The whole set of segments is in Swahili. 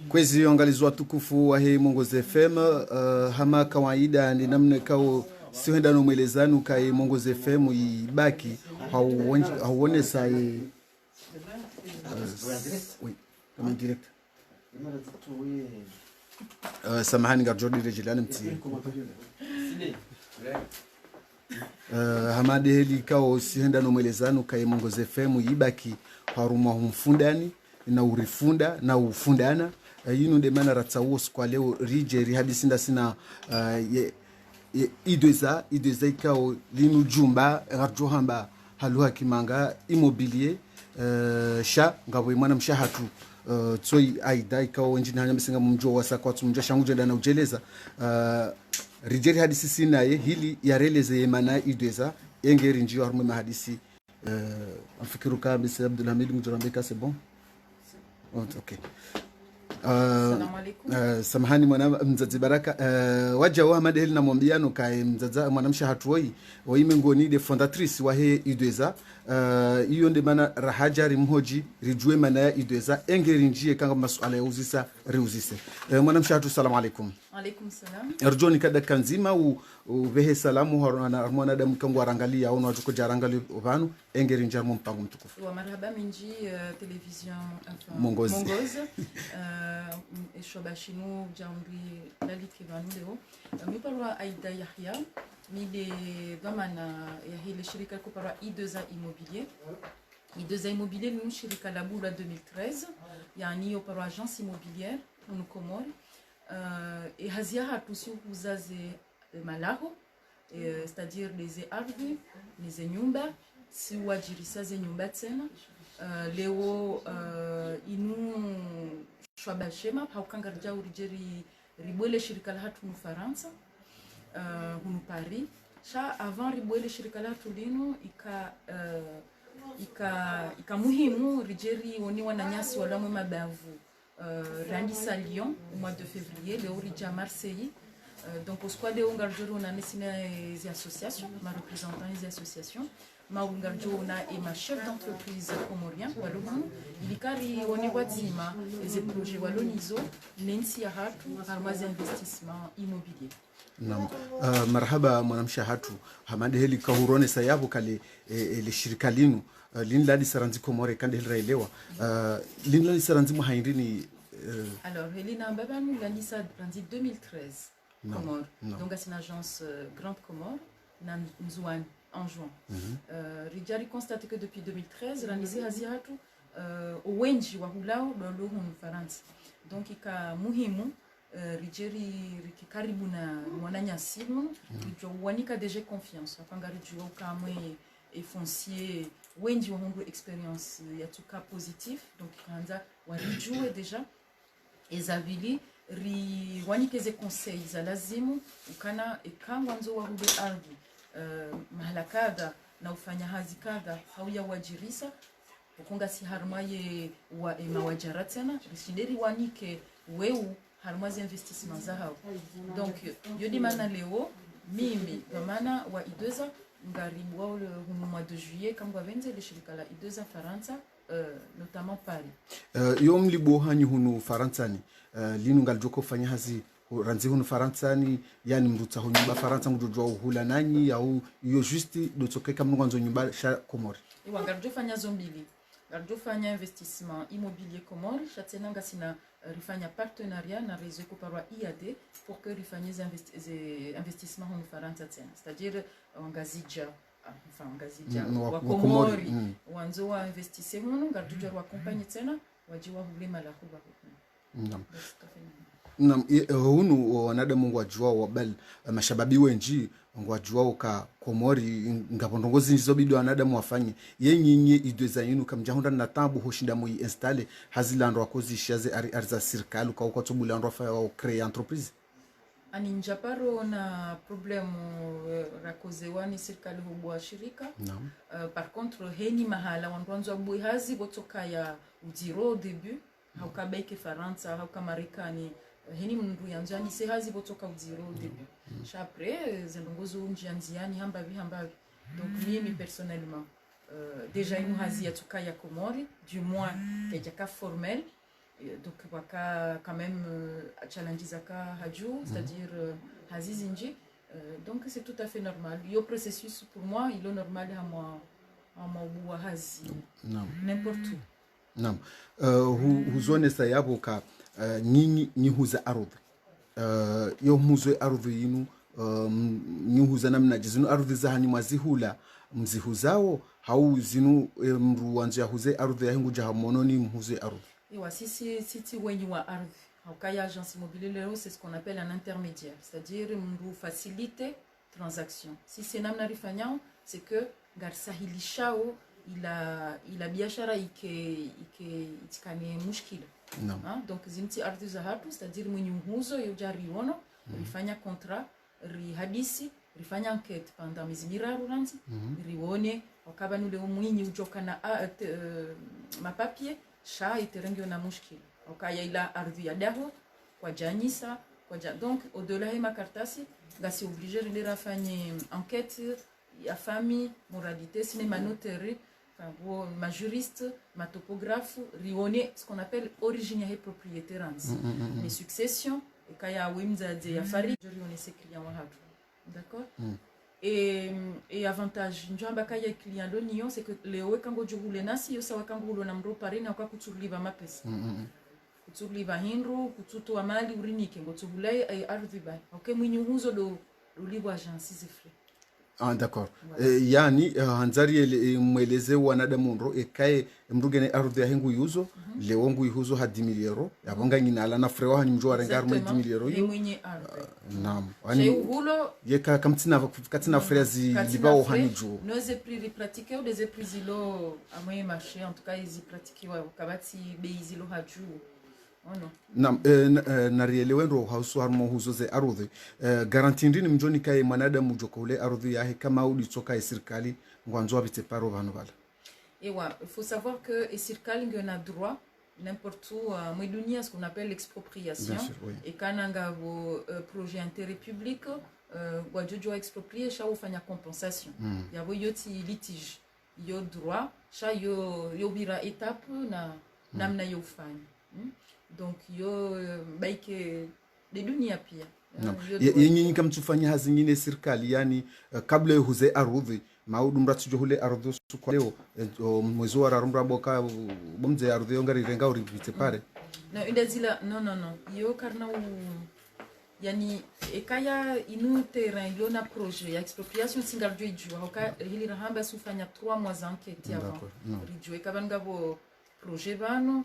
Kwezi ongalizwa tukufu wa hii Mongozi FM. Hama kawaida ni namna kao siwenda no mwelezanu kai Mongozi FM ibaki hauone sai kama direct samahani garjodi rejilani mti hamade heli kao siwenda no mwelezanu kai Mongozi FM ibaki haruma humfundani na urifunda na ufundana yinu de mana ratsawo kwa leo rije hadisi sina idweza ikao linu jumba rajohamba haluha kimanga immobilier sha ngabo mwana mshahatu tsoi aida ikao njini hanya msinga mumjo wasa kwa tumjo shangu jenda na ujeleza rije hadisi sina hili yareleze yemana idweza engeri njio harume hadisi afikiru kabisa Abdulhamid Mjorambeka c'est bon. Okay. Samahani mwana mzazi baraka waja wa madeli na mwambiano kai mzaza mwanamsha hatuoi wa imengoni de fondatrice wa he idweza iyo nde mana rahajari mhoji rijue mana ya idweza engeri njie kanga masuala ya uzisa reuzise mwanamsha hatu salamu alaikum. Alaikum salam. Arjoni kada kanzima uvehe salamu mwana damu kangu warangalia au nawajuko jarangali ovanu engeri njarmu mpangu mtukufu wa marhaba minji television Mongozi shobashinu jambi laliki vanu leo miparwa Aida Yahya mide dhamana ya hili shirika kuparwa I2A Immobilier. I2A Immobilier ni shirika la bula 2013 yani yo parwa agence immobilière nous Comores et hazia hatusi uzaze malaho c'est-à-dire les ardhi les nyumba si wajirisa ze nyumba tena leo inu shwabashema haukangarja urijeri ribwele shirika la hatu Faransa hunu Paris sha avant ribwele shirika la hatu lino ika muhimu rijeri woniwa na nyasi wala mwe mabavu randisa Lyon au mois de février leo rija Marseille. Donc au squad de Ungarjoro on a des associations, ma représentant des associations, ma Ungarjoro on a et ma chef d'entreprise comorien Walloman, ilikari oni wazima les projets Wallonizo, Nancy Hatu, Armaz investissement immobilier. Naam, marhaba mwanamsha hatu hamade heli kahurone sayabu kale le shirika linu linladi saranzi Komore kande hilraelewa linladi saranzi muhaindini alors Helena Babanu landisa saranzi 2013 Comores. Donc c'est une agence Grande Comore Nzouane en juin. Rijari constate que depuis 2013 landisi haziatu wenji wa hulao lolo hunu Faransa. Donc ika muhimu rijeri karibu na mwananya simu rijo wanika deje confiance afanga rijo kamwe et foncier wenji wa hundu experience ya tuka positif donc kanza warijue deja ezavili ri wanikeze conseils za lazimu ukana ekangwanzo wa hube ardhi mahala kadha na ufanya hazi kadha hauya wajirisa ukunga si harmaye wa mawajara tena rishinderi wanike weu harmazi investissement za hao. Donc yodi mana leo mimi gamana wa I2A ngaribu wa le mois de juillet kamba venze le shirika la I2A Faransa notamment Paris. Yom libo hanyi hunu Faransani linu ngaljoko fanya hazi ranzi hunu Faransani yani mruta hunu ba Faransa mjojwa uhula nanyi au yo justi dotoke kama mwanzo nyumba sha Komori. Iwa ngaljo fanya zombili. Ngaljo fanya investissement immobilier Komori chatena ngasina rifanya partenariat na réseau koparwa IAD pour que rifanye investissement hunu Faransa tena. C'est-à-dire ngazija enfin ngazija wa Komori wanzo wa investisse hunu ngaljo wa compagnie tena wajiwa hulema la kuba huko. Naam, hunu wanadamu ngwajua wabal mashababi wenji ngwajua ka Komori ngabondongozi nzobidi wanadamu wafanye yenyinye I2A yinu kamjahunda na tabu hoshinda mu installer hazilando akozishaze arza serikali kwa ukotubulando fa au créer entreprise ani njaparo na problemu rakozewani serikali hubwa shirika. Par contre heni mahala wanduanzo bui hazi botoka ya udiro au début haukabeke Faransa hauka Marekani heni mndu yanjani se hazi botoka udiro au début après zendongozo njianziani hambavi. Donc mimi personnellement déjà une hazi atuka ya Komori, du moins kajaka formel, donc waka quand même challenge zaka haju, c'est-à-dire hazi zinji, donc c'est tout à fait normal. Le processus pour moi il est normal à moi hazi n'importe où. Naam, huzone sayabo ka nyinyi nyihuza ardhi yo muzwe ardhi yinu nyihuza namna jizinu ardhi zahani mwazihula mzihuzao hau zinu mru wanzu yahuze ardhi yahingu jahamononi mhuze ardhi. Ewa, si wenye wa ardhi haukaya agence immobilière, c'est ce qu'on appelle un intermédiaire, c'est-à-dire mru facilite transaction. Si c'est namna rifanyao, c'est que garsahilishao ila biashara itikane mushkila. Donc zinti ardhi za hatu, c'est-à-dire mwenye mhuzo yoja riono, rifanya contrat, rihadisi, rifanya enquête pendant miezi miraru ranzi, rione wakaba nule mwenye ujoka na mapapie sha iterengyo na mushkila. Wakaya ila ardhi ya daho kwa janisa donc au-delà de ma kartasi gasi obligé de rafanye enquête ya famille moralité cinéma notaire ma juriste ma topographe rione ce qu'on appelle origine et propriété ranzi les successions et kaya wimza de ya fari rione ses clients wa hatu d'accord et avantage njamba kaya client lo niyo c'est que leo kango jugule nasi yo sawa kango ulo na mro parina kwa kutuliva mapesa kutuliva hinru kututo amali urinike ngotubulai ay ardhi bai okay mwinyu huzo do uliwa agence zifre. Ah d'accord. Yani hanzari mweleze wanadamu ndo ekae mrugene ardhi ya hengu yuzo leo ngu yuzo hadi miliero yabonga nyinala na frewa hani mjwa rengar mwe miliero yo mwenye ardhi. Naam. Ani uhulo yeka katina frezi libao hani jo. Nos prix pratiquer ou des prix zilo à moyen marché en tout cas ils pratiquer wa kabati bei zilo haju. Naam, narielewe ndo hausu harmo huzoze ardhi garanti ndini mjoni kae manadamu joko ule ardhi yahe kama udi toka serikali ngwanzo abite paro bano bala. Ewa, il faut savoir que et serikali ngena droit n'importe où mwedunia ce qu'on appelle l'expropriation et kananga vo projet intérêt public wajojo exproprier sha ufanya compensation yabo yoti litige yo droit sha yo bira étape na namna yo ufanya. Donc yo baike de dunia pia yenye kama tufanya hazi nyingine serikali yani kabla huze ardhi maudu mratu johule ardhi kwa leo mwezi wa rarumra boka bomze ardhi yongari renga uri vitepare na indazila non yo karna yani ekaya inu terrain yo na projet ya expropriation singal joiju hoka hili rahamba sufanya 3 mois enquête avant rijo ekabanga bo projet bano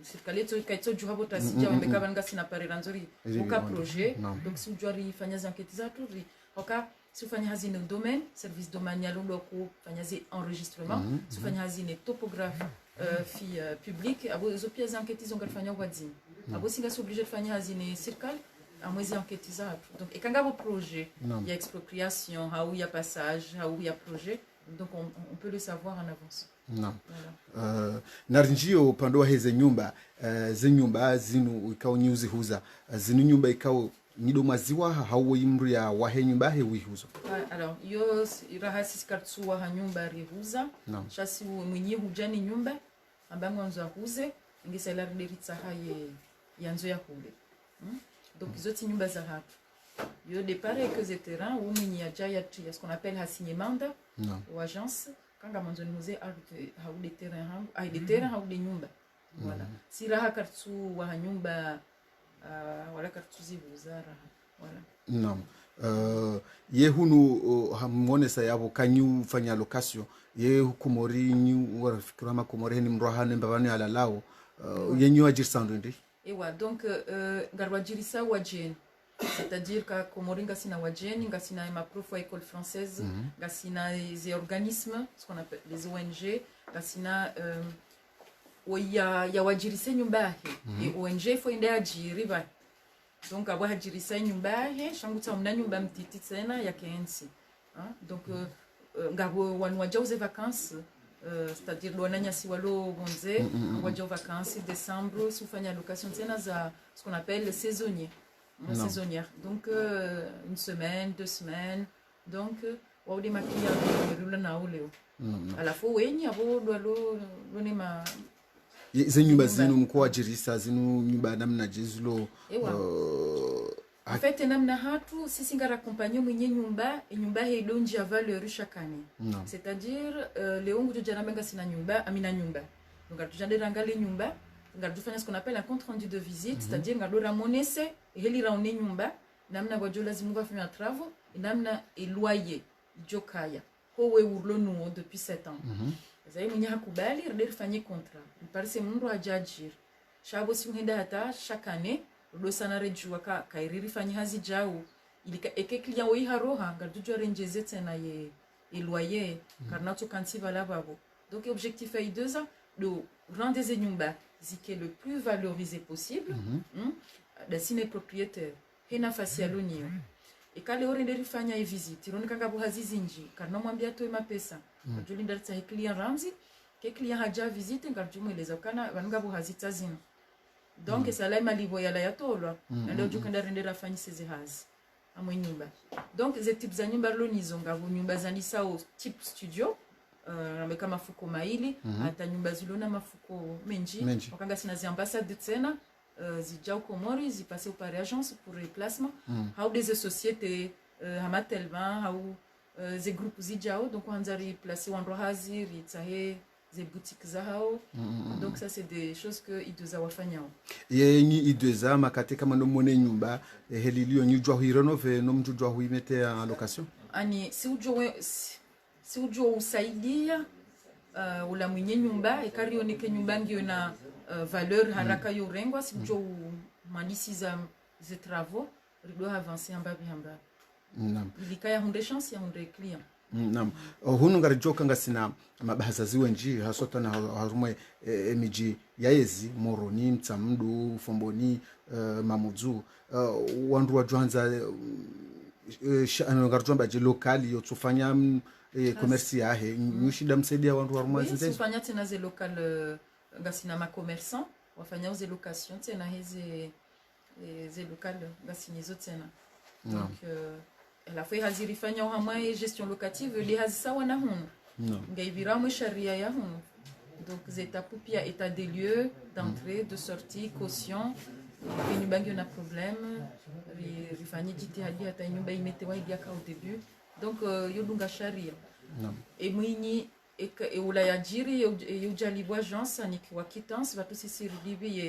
serikali kaitso juha bota sija wamekaba nga sina parera nzuri uka projet donc si ujwari fanya enquête zatu oka si ufanya hazine domaine service domanial ndo ko fanya zi enregistrement si ufanya hazine topographe fi public abo zo pièces enquête zonga fanya wadzini abo singa si obligé de fanya hazine serikali amwezi enquête zatu donc ekanga bo projet ya expropriation hau ya passage hau ya projet donc on peut le savoir en avance. Naam. Narinjio upande wa heze nyumba zenyumba zinu ikao nyuzi huza zinu nyumba ikao nido maziwa hauwe imru ya wahe nyumba he wihuzo. Alors yo irahasi kartsu wa nyumba rihuza chasi mwenye hujani nyumba ambango nzo huze ingisa la rideritsa haye yanzo ya kule. Donc zoti nyumba za hatu yo départ que ze terrain ou mwenye ajaya tu ce qu'on appelle hasignemanda ou agence kanga manzo nimuze hau de terrain hangu de terrain hau de nyumba voilà si raha kartu wa nyumba wala kartu zibuzara voilà. Naam. Ye hunu hamone sayabo kanyu fanya location ye kumori nyu warafikira ma kumori ni mrohane mbabani alalao yenyu ajirsandu ndi ewa donc garwajirisa wajeni c'est-à-dire que Komoringa sina wajeni ngasina ma prof école française ngasina les organismes ce qu'on appelle les ONG ngasina ya wajirise nyumbahe et ONG faut enda ajiri ba donc abo hajirisa nyumbahe shanguta mna nyumba mtiti tena ya KNC donc ngabo wanwaja aux vacances c'est-à-dire donanya si walo bonze waja aux vacances décembre sufanya location tena za ce qu'on appelle les saisonniers saisonnière donc une semaine 2 semaines donc waude makia rula na uleo alafu wenye abo dwalo lonema ze nyumba zinu mkoa jirisa zinu nyumba namna jezulo en fait namna hatu sisi ngara accompagner mwenye nyumba hedo nja valeur chaque année c'est-à-dire leongu jana benga sina nyumba amina nyumba donc tujande rangale nyumba ngara tufanya ce qu'on appelle un compte rendu de visite c'est-à-dire ngara ramonese heli raone nyumba namna wajo lazima vafanya travaux namna loyer jokaya howe urlonuo depuis 7 ans zai mwenye hakubali rifanye contrat parece mundu ajajir shabo si muhenda hata chaque année do sana rejua kairiri fanyi hazi jau ilika eke client oi haroha ngardujo renjeze tena ye loyer karnato kanti vala babo donc objectif est 2 ans de rendre des nyumba zike le plus valorisé possible da sine propriétaire hena fasi alonio e kale orende rifanya e visite ronika ngabo hazizinji karna mwambia to mapesa juli ndartsa e client ramzi ke client haja visite ngarjumo eleza kana vanungabo hazitazina donc c'est là malibo ya la yatolwa ndio jukanda rendera fanyise zihazi amwe nyumba donc ze types za nyumba lonizo ngabo nyumba za nisao type studio ameka mafuko maili hata nyumba zilona mafuko menji wakanga sina zi ambassade tena zijao komori zipase par agence pour remplacement hau des sociétés hamatelban hau ze groupes zijao donc wanzari placer wandro hazi ritsahe des boutiques zao donc ça c'est des choses que idoza wafanyao yenyi idoza makate kama no mone nyumba helilio nyujwa huirenove no mjujwa huimete en location ani si ujo usaidia ula mwenye nyumba ekarioneke nyumba ngio na valeur haraka yorengwa si ujo mandisi za travaux rido avancer ambabi ilikaya hunde chance ya hunde client Naam. Hunu ngarijoka ngasina mabahaza ziwenji hasota na harumwe emiji yaezi moroni mtsamdu fomboni mamudzu wandu wajwanza ngarjomba je lokali yotsufanya commerce yahe nyushida msaidia wandu harumwe zinze tsufanya tena ze local ngasina ma commerçant wafanya ze location tena heze ze local ngasinizo tena donc la fois haziri fanya hamwa gestion locative li hazisawa na hunu ngaibira mwe sharia ya hunu donc zetapu pia état des lieux d'entrée de sortie caution nyumba ngi na problème rifanye jitihadi hata nyumba imetewa idiaka au début donc yodunga sharia et mwinyi e ula yajiri yujalibwa agence ni kwa quittance va tous ici ribi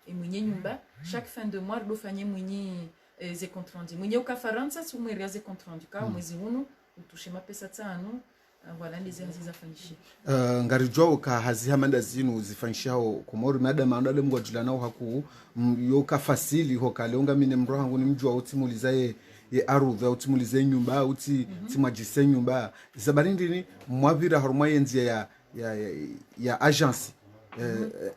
e mwinyi nyumba chaque fin de mois do fanye mwinyi ze compte rendu mwenye ukafaransa si umwe ze compte rendu ka mwezi hunu utushe mapesa tano voilà ndizo zizafanyisha ngarijwa ka hazi hamanda zinu zifanyishao komori madam andale mgojula nao haku yo ka fasili ho kalonga mine mroha nguni mjwa utimuliza ye arudha utimuliza nyumba uti timajise nyumba zabarindini mwabira harumwa yenzi ya agence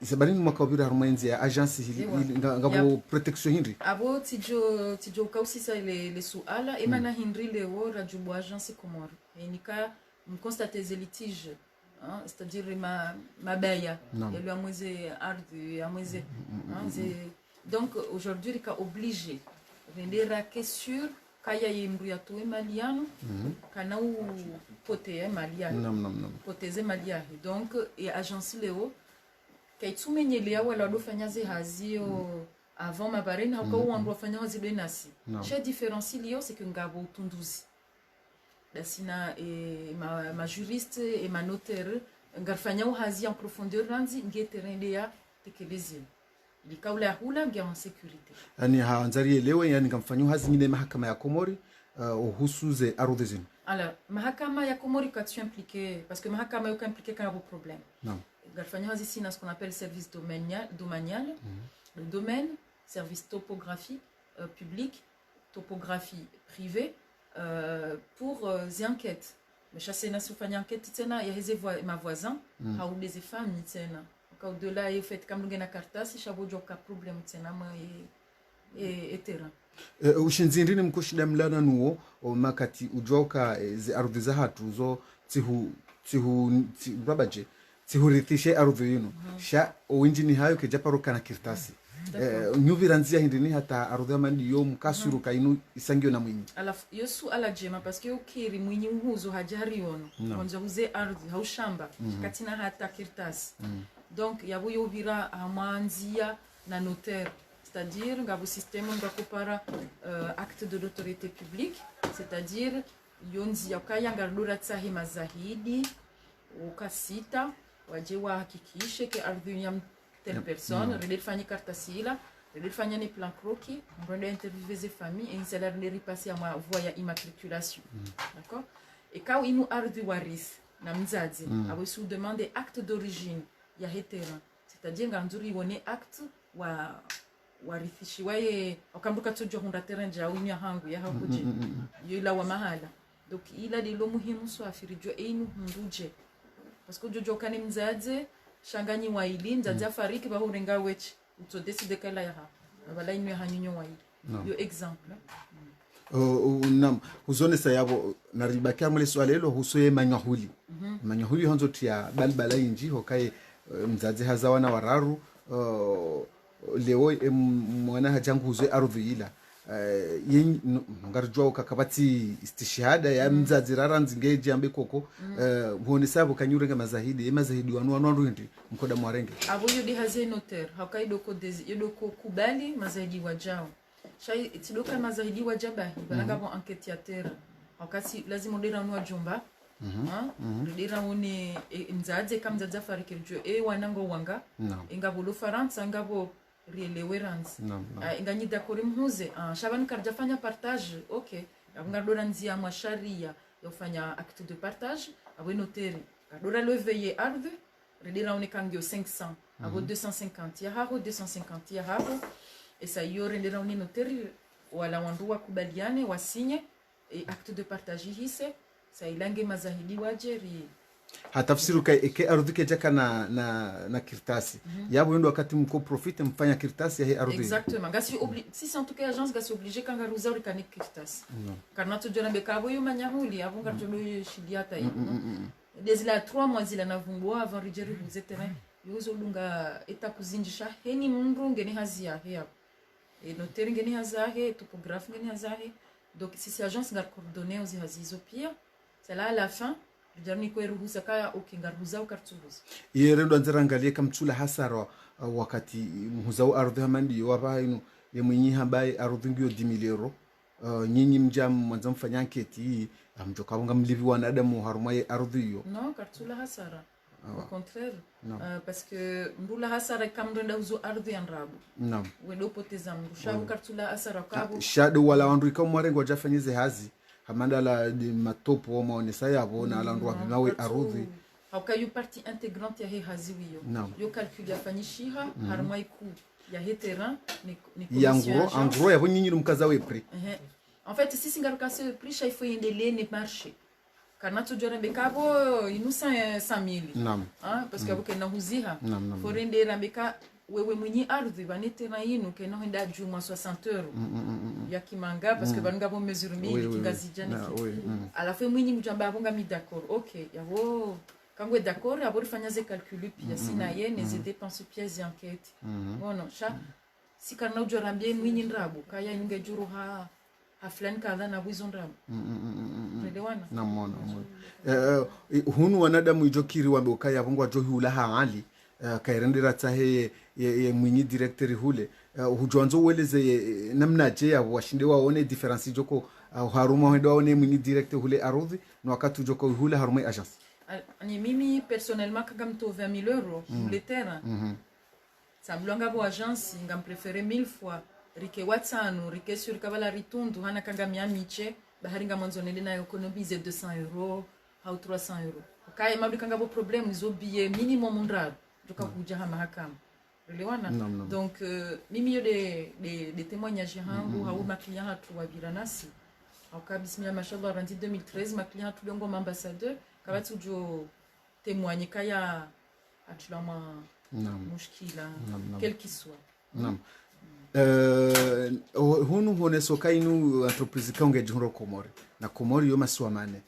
isabarini mwakabira harumwenzi ya agence hili ngabo protection hindi abo tijo kausisa le suala emana hindri leo rajubu agence komoro enika mconstater les litiges c'est-à-dire mabaya yali amweze ardhi amweze donc aujourd'hui rika obligé rendera que sur kaya yimru ya tuwe maliano kana u pote maliano poteze maliano donc et agence leo kaitsumenyelea wala dofanya ze hazio avant mabarena hako wandu wafanya hazi benasi cha différence lio c'est que ngabo utunduzi dasina ma juriste et ma notaire ngarfanya hazi en profondeur ranzi ngeterendea tekelezi likaula hula ngia en sécurité ani haanzari elewe yani ngamfanyu hazi mine mahakama ya Komori uhusuze arudhezini alors mahakama ya Komori quand tu impliqué parce que mahakama yo impliqué quand il y a un problème non Garfanya ici dans ce qu'on appelle service domanial, le domaine, service topographie public, topographie privée pour des enquêtes. Mais chaque na soufanya enquête tena ya heze ma voisin ha ou des femmes tena. Au delà il fait comme ngena karta si chabo joka problème tena ma et terrain. Ushinzindini mkushida mlana nuo makati ujoka ze ardhi za hatu zo tihu babaje tihurithishe ardhi yino sha owinjini hayo kejaparuka na kirtasi nyuviranzia hindini hata ardhi mandi yo mkasuru kainu isangio na mwinyi alafu yosu ala jema paske ukiri mwinyi uhuzo hajari ono onja uze ardhi haushamba katina hata kirtasi donc yabo yovira amanzia na notaire, c'est-à-dire ngabo système ngakopara acte de l'autorité publique, c'est-à-dire yonzi yakaya ngardura tsahi mazahidi ukasita waje wahakikishe ke ardhi ya telle personne relifanya kartasila relifanya ni plan croquis on va interviewer les familles et ils allaient repasser à ma voie ya immatriculation d'accord et quand inu ardhi waris na mzazi abo sous demande acte d'origine ya hetera, c'est-à-dire nganzuri wone acte wa warithishi waye okambuka tojo hunda terenja au imya hangu ya hakuji yila wa mahala donc ila lilo muhimu so afirijwe einu hunduje parce que jojo kane mzaze shanganyi wa ili mzaze fariki ba hurenga wechi to decide kala ya ha bala inu hanyunyo wa ili yo exemple nam huzone sayabo naribakia mule swali hilo husoye manyahuli manyahuli hanzo tia balbala inji hokaye mzazi hazawa na wararu leo mwana hajanguze ardhi ila yin ngarjwa ukakabati istishhada ya mzazi raranzi ngeje ambe koko hone sabo kanyurenga mazahidi wanu ndi mkoda mwarenge abo yodi haze notaire hakaido ko yodoko kubali mazahidi wajao shay itidoka mazahidi wajabahi balanga bon enquête ya terre wakati lazima ndera nwa jumba ndera one mzazi kama mzazi fariki rjo wanango wanga ingabo faransa ngabo rielewerans inganyi dakori mhuze shaban karjafanya partage okay ngardora nzia masharia yofanya acte de partage abo notaire kadora leveiller arde redira on kangio 500 abo 250 ya haro 250 ya haro et ça yore ndera on notaire wala wandu wakubaliane wasinye et acte de partage hise ça ilange mazahidi wajeri hatafsiru kai eke ardhi ke jaka na kirtasi yabo ndo wakati mko profit mfanya kirtasi ya hii ardhi exactement gasi si c'est en tout cas agence gasi obligé kanga ruza urikane kirtasi karna to jona bekabo yo manyahuli avunga to shidiata yi des la 3 mois zila navumbwa avant rigeri vous terrain yozo lunga eta kuzinjisha heni mundu ngeni hazia hea et notaire ngeni hazahe topographe ngeni hazahe donc si c'est agence ngar coordonner aux hazizo pire c'est là à la fin jarni ko ruhusa kaya ukingaruza ukarturuza yerendo anzarangalie kamtula hasara wakati mhuzao ardhi hamandi wapa ino yemwinyi hambaye ardhi ngio 10,000 euro nyinyi mjam mwanza mfanya anketi amjoka wanga mlivi wanadamu harumaye ardhi hiyo non kartula hasara au contraire parce que ndula hasara kamrenda uzo ardhi anrabu naam wedo poteza mrusha kartula hasara kabo shado wala wandu ikamwarengo wajafanyize hazi hamandala de matopo wa maonesa yabo na alandwa nawe arudhi haukayu partie intégrante ya he haziwiyo yo calcul ya fanyishiha harmai ku ya he terrain ni en gros yabo nyinyi mkaza we prix en fait si singaruka se prix il faut yendele ne marché kana to jora bekabo inu 500,000 parce que abukena huziha forende rambeka wewe mwenye ardhi banete na yinu kena henda juma 60 euros ya kimanga parce que banunga bo mesure mili kingazijana alafu mwenye mjamba abunga mi d'accord okay yabo kangwe d'accord abo rifanya ze calcul pia sina yene ze dépenses pièces d'enquête bon cha si kana ujora mbie mwenye ndrabu kaya inge juru ha fulani kadha na wizo ndrabu elewana namona hunu wanadamu ijokiri wambe ukaya abungwa johi ulaha ali kairendera tahe ye mwinyi director hule hujonzo weleze namna je ya washinde waone difference joko haruma wende waone mwinyi director hule arudhi na wakati joko hule haruma agence ani mimi personnellement kagam to 20,000 euros le terrain ça mlonga bo agence ngam préférer 1000 fois rike watsanu rike sur kabala ritundu hana kagam ya miche baharinga mwanzo nende na economiser 200 euros au 300 euros kaya mabikanga bo problème izo billet minimum ndrado joka kuja mahakama elewana donc mimi yo de témoignages hangu hau ma client hatu wa biranasi au kabismia mashallah randi 2013 ma client tu dongo ambassadeur kabatu jo témoigner kaya atulama mushkila quel qu'il soit hunu hone sokainu entreprise kaunge juro komori na komori yo maswamane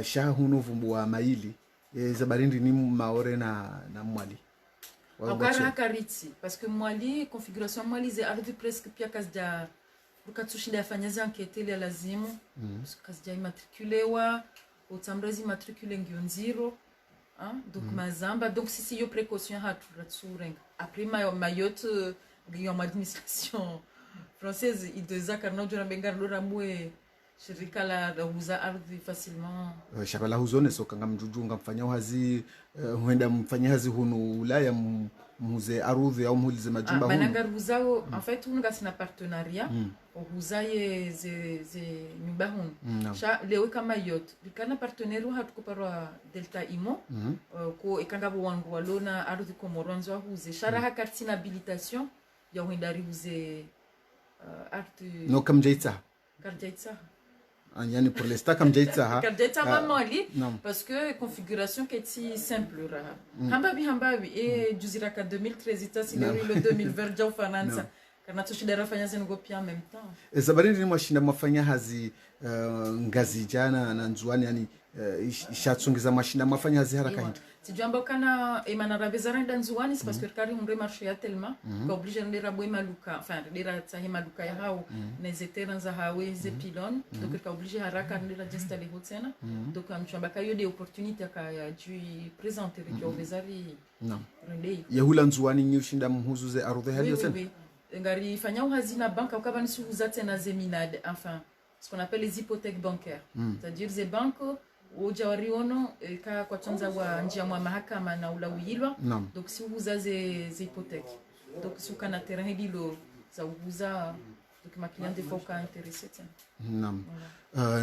sha hunu vumbu wa maili zabarindi ni maore na mwali Agora hakaritsi parce que mwali configuration mwali ze ardhi presque pia kasja ukatsushida yafanyaza enquête ile lazimu kasja immatriculewa utsamrazi matricule ngio nziro donc mazamba donc si yo précaution hatu ratsurenga après mayotte ngio administration française ideza karno jona bengardo ramwe shirika la huza ardhi facilement shaka la huzone so kanga mjujunga mfanya hazi huenda mfanya hazi hunu Ulaya muze arudhi au mulize majumba hunu mananga ruzao en fait unga sina partenariat huzaye ze nyumba hunu sha leo kama yote likana partenaire hatu kwa Delta Imo ko ikanga wangu walona ardhi komoronzo huze shara hakartina habilitation ya huendari huze ardhi no kamjaitsa karjaitsa yani pour l'instant comme jaitsa karjaitsa vraiment ali parce que configuration qui est simple hambabi et juzira ka 2013 ita sile le 2020 ja ufanansa kana tushidara fanya zengo pia en même temps zabarini mwashinda mwafanya hazi ngazi jana na nzuani yani ishatsungiza mwashinda mwafanya hazi haraka hindi sijamba kana emana rabezara ndanzuani c'est parce que kari umre marché ya tellement ka obligé ndera boy maluka enfin ndera tsahi maluka ya hao les terrains za hawe ze pylônes donc ka obligé haraka ndera d'installer hotsena donc amchamba kayo des opportunités ka ya dû présenter kwa vezari rendei yehula nzuani nyushinda mhuzuze arudhe hali yote ngari fanya uhazina banka ukaba si vous tena zeminade enfin ce qu'on appelle les hypothèques bancaires c'est-à-dire les banques ujawariono ka kwa tonza wa njia mwa mahakama na ulawilwa donc si vous avez des hypothèques donc si ukana terrain dilo za uguza donc ma client des fois ka intéressé nam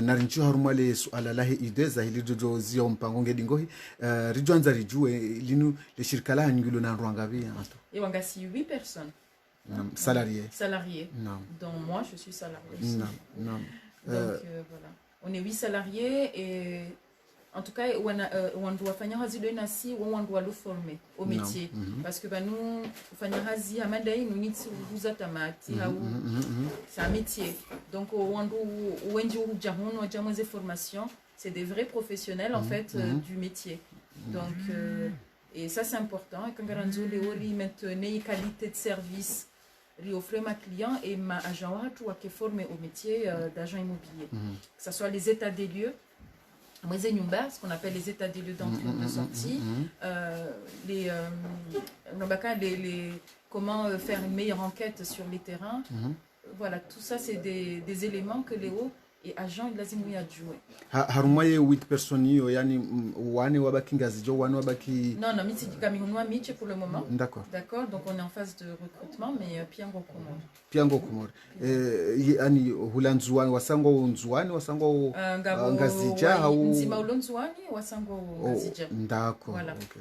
narinchu harumale suala lahi ide za hili jojo zio mpango ngedingohi rijoanza rijue linu le shirika la nyulo na rwangavi ato et wanga si 8 personnes salariés donc moi je suis salarié aussi. Donc voilà on est 8 salariés et en tout cas on doit faire hazi nasi on doit le former au métier parce que nous faire hazi amadai nous nitsi uza tamati c'est un métier donc on doit wenji ujahono jamwe formation c'est des vrais professionnels en fait du métier donc et ça c'est important et quand garanzo le ori maintenir qualité de service offrir ma client et ma agent qui est formé au métier d'agent immobilier. Que ce soit les états des lieux, ce qu'on appelle les états des lieux d'entrée et de sortie, comment faire une meilleure enquête sur les terrains. Voilà, tout ça c'est des éléments que Léo et agent il lazima yajue. Harumaye 8 personnes yo yani wane wabaki ngazi jo wane wabaki Non miti kamihunwa miche pour le moment. D'accord. Donc on est en phase de recrutement mais piango komori. Yani hulanzuani wasango unzuani wasango ngazija au nzima ulonzuani wasango ngazija. D'accord. Voilà. OK.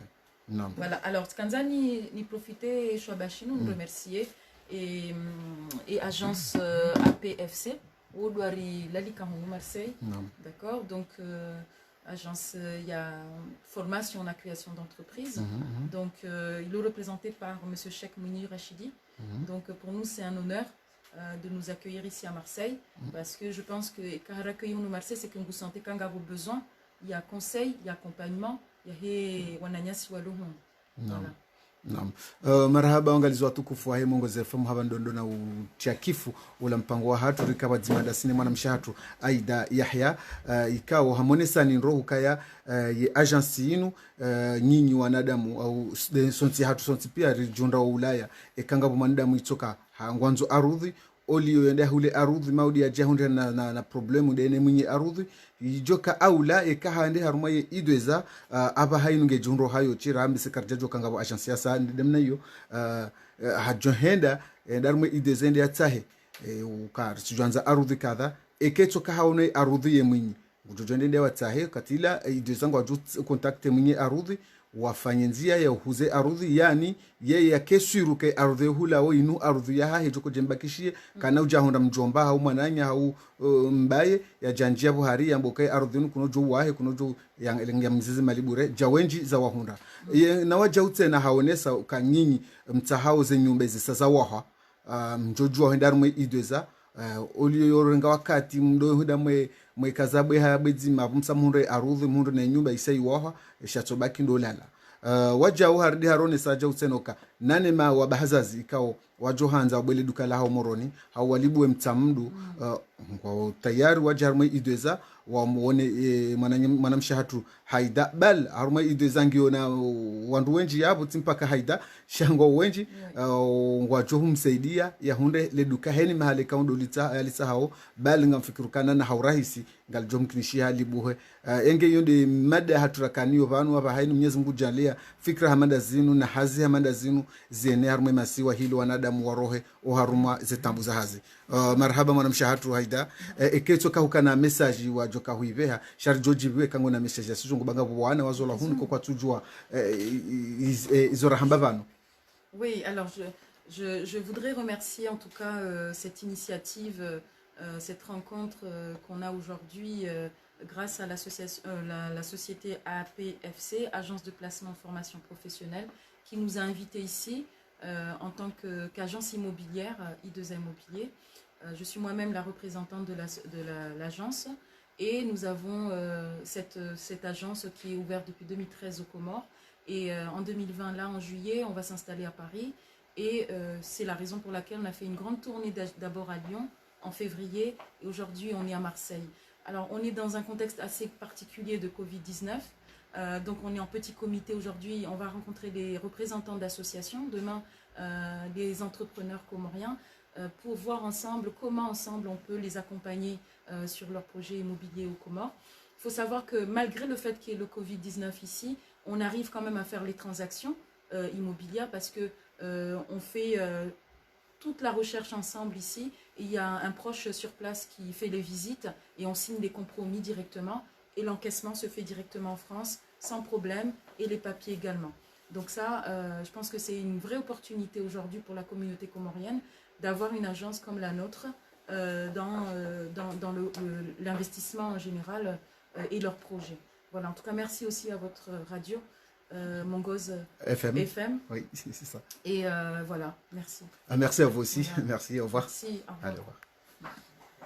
Non. Voilà, alors Skanzani ni profiter Chouabachino nous remercier et agence APFC Odouari Lalika Marseille. D'accord, donc agence, il y a formation en création d'entreprise. Donc il est représenté par monsieur Cheikh Mouni Rachidi. Donc pour nous c'est un honneur de nous accueillir ici à Marseille parce que je pense que quand accueillons nous Marseille c'est que vous sentez quand vous avez besoin, il y a conseil, il y a accompagnement, il y a wananyasi walohon. Voilà. Naam. Marhaba wangalizwa tukufu wa hemongo zefamu haba ndondo na uchakifu ula mpango wa hatu rikaba zimada sine mwana mshahatu Aida Yahya ikawo hamonesa ni rohu kaya ye agency inu nyinyi wanadamu au sonti hatu sonti pia rijunda wa Ulaya ekanga bumanadamu itoka hangwanzo arudhi olio yende hule arudhi maudi ya jahunde na problemu dene mwenye arudhi ijoka aula ekahande harumaye idweza aba hainunge junro hayo chira ambise karjajo kangabo agence ya sa ndemna yo hajohenda darumwe idweza ende atahe ukar sijanza arudhi kadha eketso kahaone arudhi ye mwenye ujojonde ndewa tahe katila idweza ngwa contact mwenye arudhi wafanye nzia ya uhuze arudhi yani yeye yakeswiruke arudhi hula wo inu arudhi ya hahe joko jembakishie kana ujahonda mjomba au mwananya au mbaye ya janjia buhari ya mboke arudhi nu kuno jo wahe kuno jo ya mzizi malibure jawenji za wahunda na waja utena haonesa kanyinyi mtahao ze nyumba sasa waha mjojo hendarumwe idweza olio yorenga wakati mdo huda mwe kazabwe habezi mabumsa mundu arudhi mundu na nyumba isai waha shatobaki ndolala wajau hardi harone saja utsenoka nane ma wabahazazi ikao wajohanza wabele duka la hao moroni hao walibwe mtamdu kwa tayari waja harumwe idweza wamuone mwanamshahatu haida bal harumwe idweza ngiona wandu wenji yabo timpaka haida shango wenji wajohu msaidia ya hunde le duka heni mahali kaundo lita hao bal ngamfikirukana na haurahisi ngaljo mkinishia libuhe enge yonde mada haturakaniyo vanu hapa haini Mwenyezi Mungu jalia fikra hamanda zinu na hazi hamanda zinu ziene harumwe masiwa hilo wanadamu warohe o haruma zetambuza hazi marhaba mwanamshahatu haida eketso kahukana message wa joka huiveha sharjoji biwe kango na message ya sizungu banga bwana wazola hunko kwa tujua izorahamba vanu. Oui, alors je voudrais remercier en tout cas cette initiative, cette rencontre qu'on a aujourd'hui grâce à l'association, la société APFC, Agence de placement formation professionnelle, qui nous a invités ici en tant qu'agence immobilière, I2A Immobilier. Je suis moi-même la représentante de l'agence et nous avons cette agence qui est ouverte depuis 2013 aux Comores. Et en 2020, là, en juillet, on va s'installer à Paris. Et c'est la raison pour laquelle on a fait une grande tournée d'abord à Lyon en février. Et aujourd'hui, on est à Marseille. Alors, on est dans un contexte assez particulier de Covid-19. Donc, on est en petit comité aujourd'hui. On va rencontrer les représentants d'associations. Demain, les entrepreneurs comoriens pour voir ensemble comment ensemble on peut les accompagner sur leurs projets immobiliers aux Comores. Il faut savoir que malgré le fait qu'il y ait le Covid-19 ici, on arrive quand même à faire les transactions immobilières parce que on fait toute la recherche ensemble ici. Et il y a un proche sur place qui fait les visites et on signe des compromis directement et l'encaissement se fait directement en France sans problème et les papiers également. Donc ça, je pense que c'est une vraie opportunité aujourd'hui pour la communauté comorienne d'avoir une agence comme la nôtre dans l'investissement en général et leurs projets. Voilà, en tout cas, merci aussi à votre radio, Mongoz FM. Oui, c'est ça. Et voilà, merci. Merci à vous aussi. Voilà. Merci, au revoir. Merci, au revoir. Allez, au revoir.